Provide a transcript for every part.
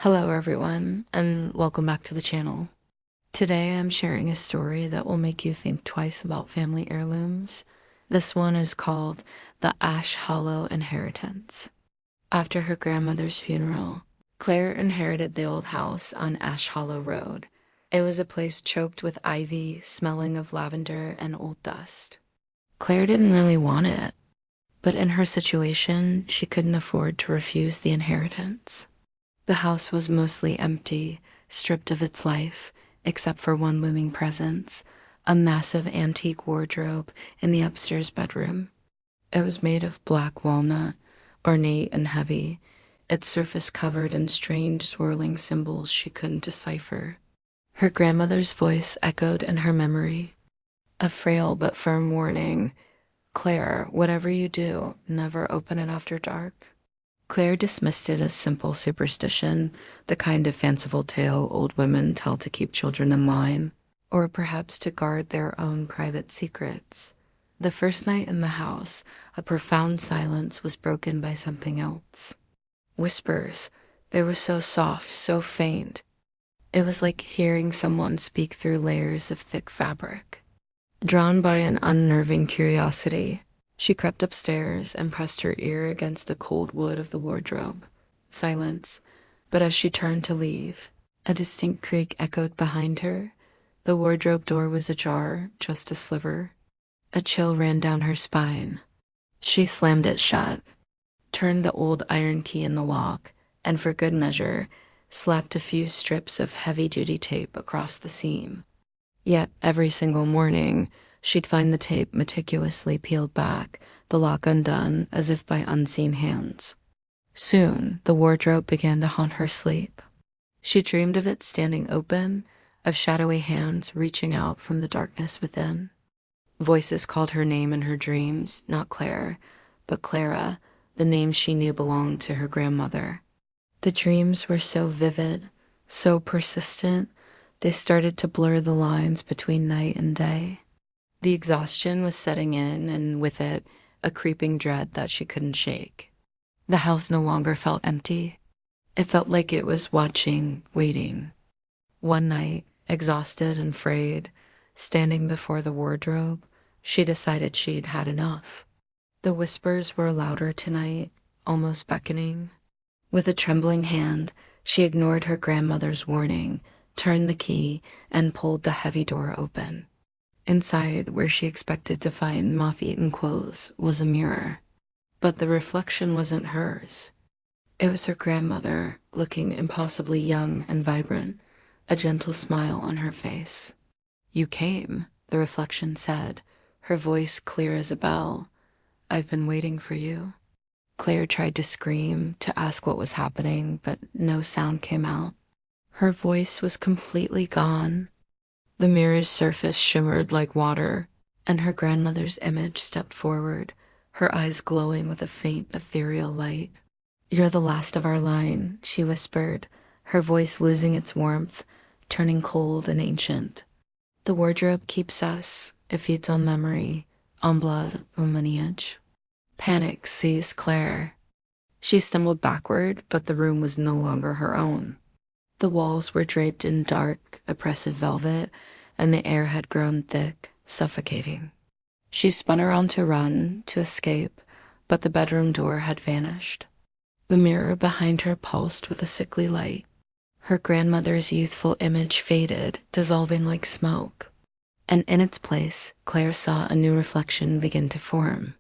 Hello everyone, and welcome back to the channel. Today I'm sharing a story that will make you think twice about family heirlooms. This one is called The Ash Hollow Inheritance. After her grandmother's funeral, Claire inherited the old house on Ash Hollow Road. It was a place choked with ivy, smelling of lavender and old dust. Claire didn't really want it, but in her situation, she couldn't afford to refuse the inheritance. The house was mostly empty, stripped of its life, except for one looming presence, a massive antique wardrobe in the upstairs bedroom. It was made of black walnut, ornate and heavy, its surface covered in strange swirling symbols she couldn't decipher. Her grandmother's voice echoed in her memory, a frail but firm warning: "Claire, whatever you do, never open it after dark." Claire dismissed it as simple superstition, the kind of fanciful tale old women tell to keep children in line, or perhaps to guard their own private secrets. The first night in the house, a profound silence was broken by something else. Whispers. They were so soft, so faint. It was like hearing someone speak through layers of thick fabric. Drawn by an unnerving curiosity, she crept upstairs and pressed her ear against the cold wood of the wardrobe. Silence. But as she turned to leave, a distinct creak echoed behind her. The wardrobe door was ajar, just a sliver. A chill ran down her spine. She slammed it shut, turned the old iron key in the lock, and for good measure, slapped a few strips of heavy-duty tape across the seam. Yet every single morning, she'd find the tape meticulously peeled back, the lock undone as if by unseen hands. Soon, the wardrobe began to haunt her sleep. She dreamed of it standing open, of shadowy hands reaching out from the darkness within. Voices called her name in her dreams, not Claire, but Clara, the name she knew belonged to her grandmother. The dreams were so vivid, so persistent, they started to blur the lines between night and day. The exhaustion was setting in, and with it, a creeping dread that she couldn't shake. The house no longer felt empty. It felt like it was watching, waiting. One night, exhausted and frayed, standing before the wardrobe, she decided she'd had enough. The whispers were louder tonight, almost beckoning. With a trembling hand, she ignored her grandmother's warning, turned the key, and pulled the heavy door open. Inside, where she expected to find moth-eaten clothes, was a mirror. But the reflection wasn't hers. It was her grandmother, looking impossibly young and vibrant, a gentle smile on her face. "You came," the reflection said, her voice clear as a bell. "I've been waiting for you." Claire tried to scream, to ask what was happening, but no sound came out. Her voice was completely gone. The mirror's surface shimmered like water, and her grandmother's image stepped forward, her eyes glowing with a faint, ethereal light. "You're the last of our line," she whispered, her voice losing its warmth, turning cold and ancient. "The wardrobe keeps us. It feeds on memory, on blood, on lineage." Panic seized Claire. She stumbled backward, but the room was no longer her own. The walls were draped in dark, oppressive velvet, and the air had grown thick, suffocating. She spun around to run, to escape, but the bedroom door had vanished. The mirror behind her pulsed with a sickly light. Her grandmother's youthful image faded, dissolving like smoke. And in its place, Claire saw a new reflection begin to form.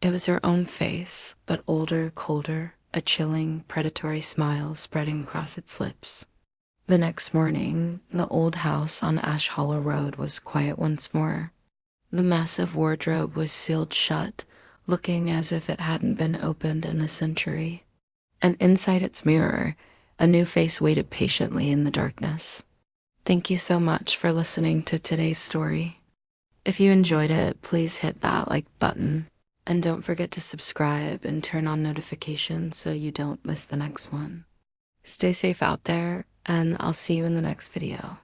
It was her own face, but older, colder, a chilling, predatory smile spreading across its lips. The next morning, the old house on Ash Hollow Road was quiet once more. The massive wardrobe was sealed shut, looking as if it hadn't been opened in a century. And inside its mirror, a new face waited patiently in the darkness. Thank you so much for listening to today's story. If you enjoyed it, please hit that like button. And don't forget to subscribe and turn on notifications so you don't miss the next one. Stay safe out there, and I'll see you in the next video.